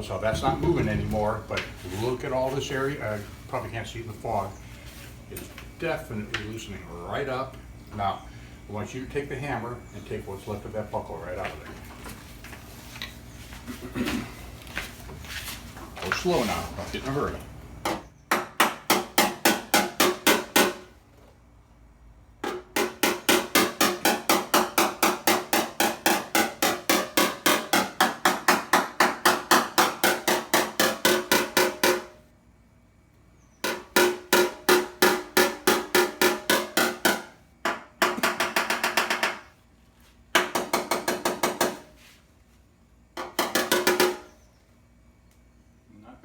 Notice how that's not moving anymore, but look at all this area. Probably can't see it in the fog. It's definitely loosening right up. Now, I want you to take the hammer and take what's left of that buckle right out of there. Go slow now, don't get in a hurry.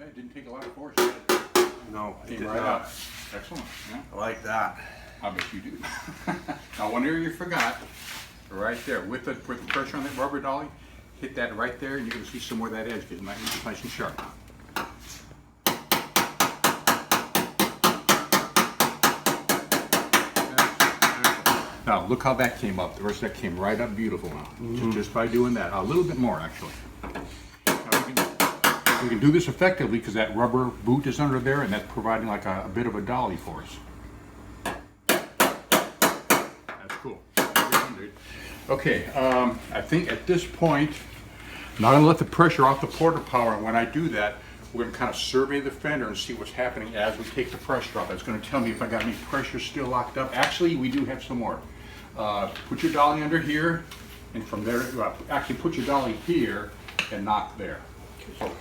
It didn't take a lot of force, did it? No, it Came did right not. up. Excellent. Yeah. I like that. I bet you do. Now, one area you forgot, right there, with the pressure on that rubber dolly, hit that right there, and you're going to see some more of that edge getting nice and sharp. Now, look how that came up. The rest of that came right up beautiful now. Just by doing that. A little bit more, actually. We can do this effectively because that rubber boot is under there, and that's providing like a bit of a dolly for us. That's cool. Okay, I think at this point, I'm not going to let the pressure off the porta power, and when I do that, we're going to kind of survey the fender and see what's happening as we take the pressure off. That's going to tell me if I got any pressure still locked up. Actually, we do have some more. Put your dolly under here, and from there, actually put your dolly here and not there. So,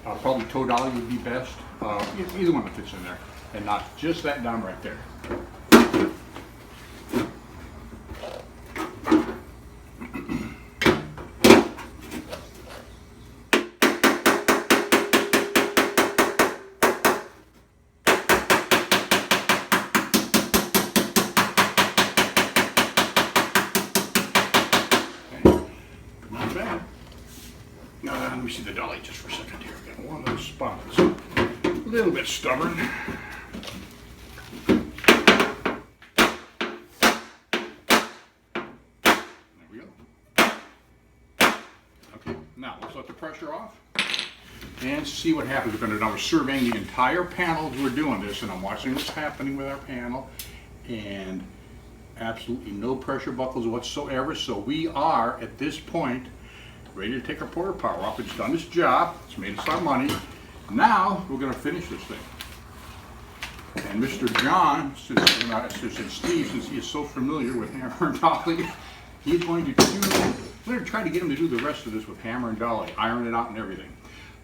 probably toe dolly would be best. Either one that fits in there, and not just that down right there. Not bad. Let me see the dolly just for a second here. I've got one of those spots. A little bit stubborn. There we go. Okay, now let's let the pressure off and see what happens. We're surveying the entire panel as we're doing this, and I'm watching what's happening with our panel, and absolutely no pressure buckles whatsoever. So we are, at this point, ready to take our porta power off. It's done its job. It's made us our money. Now we're going to finish this thing. And Mr. John, since Steve, since he is so familiar with hammer and dolly, he's going to we're going to try to get him to do the rest of this with hammer and dolly, iron it out and everything.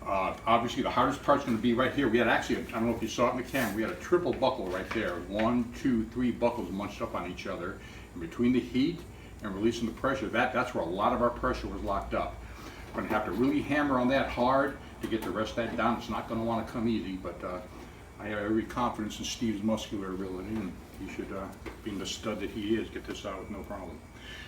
Obviously, the hardest part's going to be right here. We had actually, I don't know if you saw it in the camera, we had a triple buckle right there. 1, 2, 3 buckles munched up on each other. And between the heat and releasing the pressure, that's where a lot of our pressure was locked up. We're going to have to really hammer on that hard to get the rest of that down. It's not going to want to come easy, but I have every confidence in Steve's muscular ability, and he should, being the stud that he is, get this out with no problem.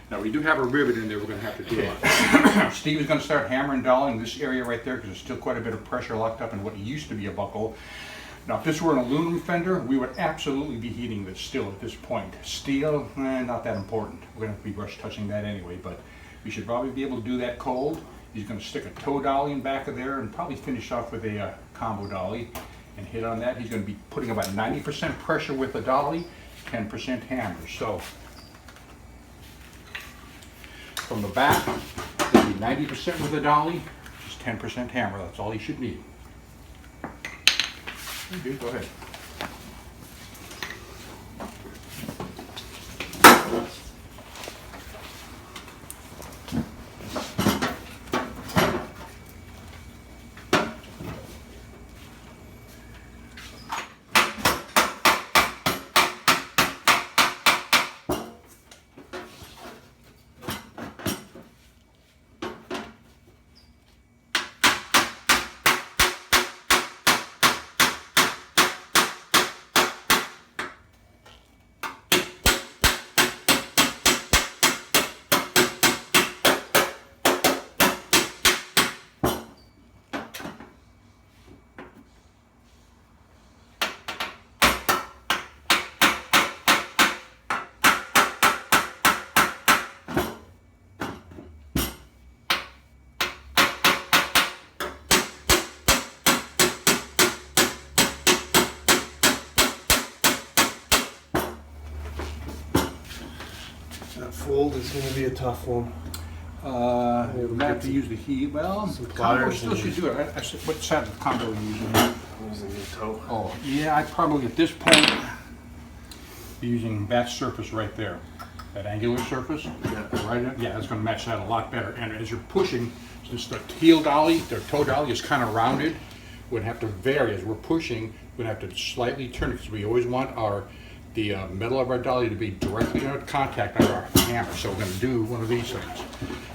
Now, we do have a rivet in there we're going to have to deal with. Steve is going to start hammering dolly in this area right there because there's still quite a bit of pressure locked up in what used to be a buckle. Now, if this were an aluminum fender, we would absolutely be heating this still at this point. Steel, not that important. We're going to have to be brush touching that anyway, but we should probably be able to do that cold. He's going to stick a toe dolly in back of there and probably finish off with a combo dolly and hit on that. He's going to be putting about 90% pressure with the dolly, 10% hammer. So from the back, it'll be 90% with the dolly, just 10% hammer. That's all he should need. Okay, go ahead. fold is going to be a tough one. We have to use the heat. Well, Some combo pliers still and- should do it. What side of the combo are you using? I'm using the toe. Oh, yeah, I'd probably at this point be using that surface right there. That angular surface. Yeah. Right in, yeah, it's going to match that a lot better. And as you're pushing, since the heel dolly, the toe dolly is kind of rounded, we'd have to vary. As we're pushing, we'd have to slightly turn it because we always want the metal of our dolly to be directly in contact with our hammer. So we're going to do one of these things.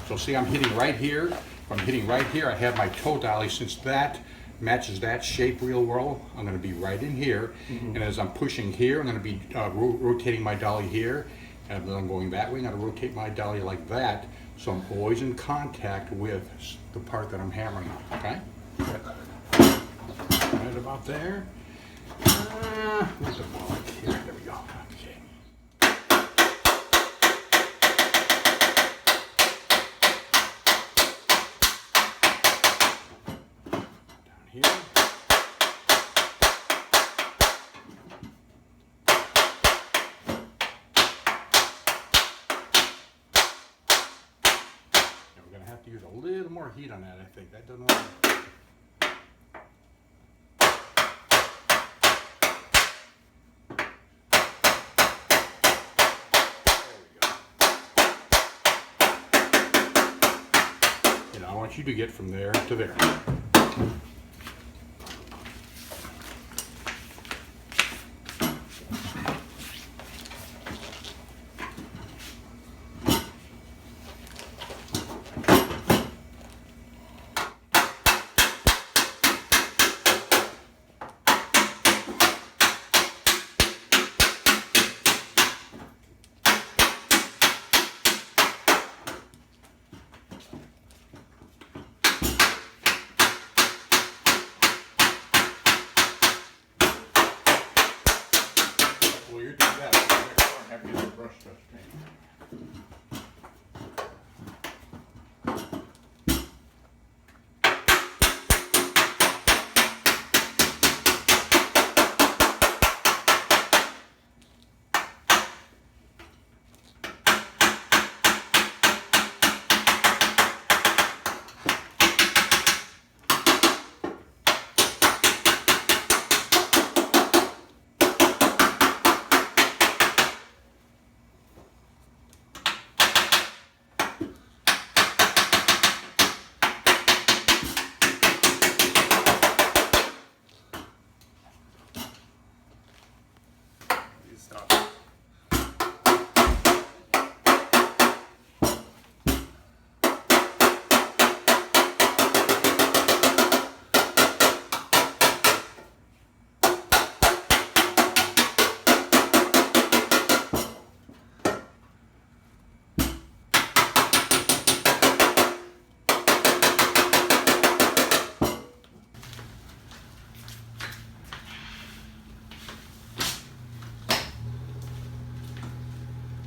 So see, I'm hitting right here. If I'm hitting right here, I have my toe dolly. Since that matches that shape real well, I'm going to be right in here. And as I'm pushing here, I'm going to be rotating my dolly here. And then I'm going that way. I'm going to rotate my dolly like that. So I'm always in contact with the part that I'm hammering on. Okay? Right about there. Where's the ball? Here, there we go. Okay. Down here. Now we're going to have to use a little more heat on that, I think. That doesn't work. I want you to get from there to there.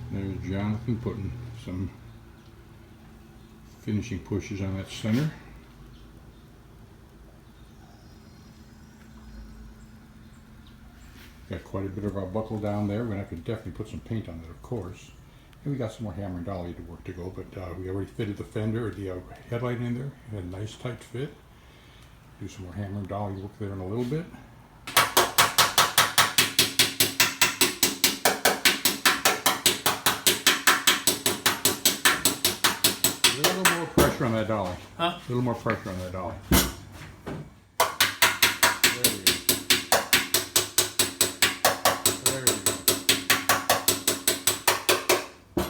There's Jonathan putting some finishing pushes on that center. Got quite a bit of our buckle down there. We're going to have to definitely put some paint on it, of course. And we got some more hammer and dolly to work to go, but we already fitted the fender, or the headlight in there. It had a nice tight fit. Do some more hammer and dolly work there in a little bit. A little more pressure on that dolly. Huh? A little more pressure on that dolly. There we go.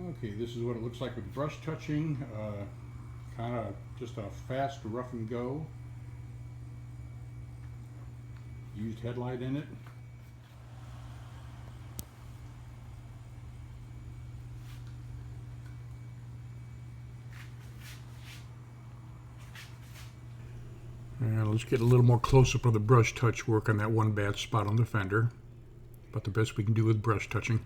Okay, this is what it looks like with brush touching. Kind of just a fast rough and go. Used headlight in it. Let's get a little more close-up of the brush touch work on that one bad spot on the fender. About the best we can do with brush touching.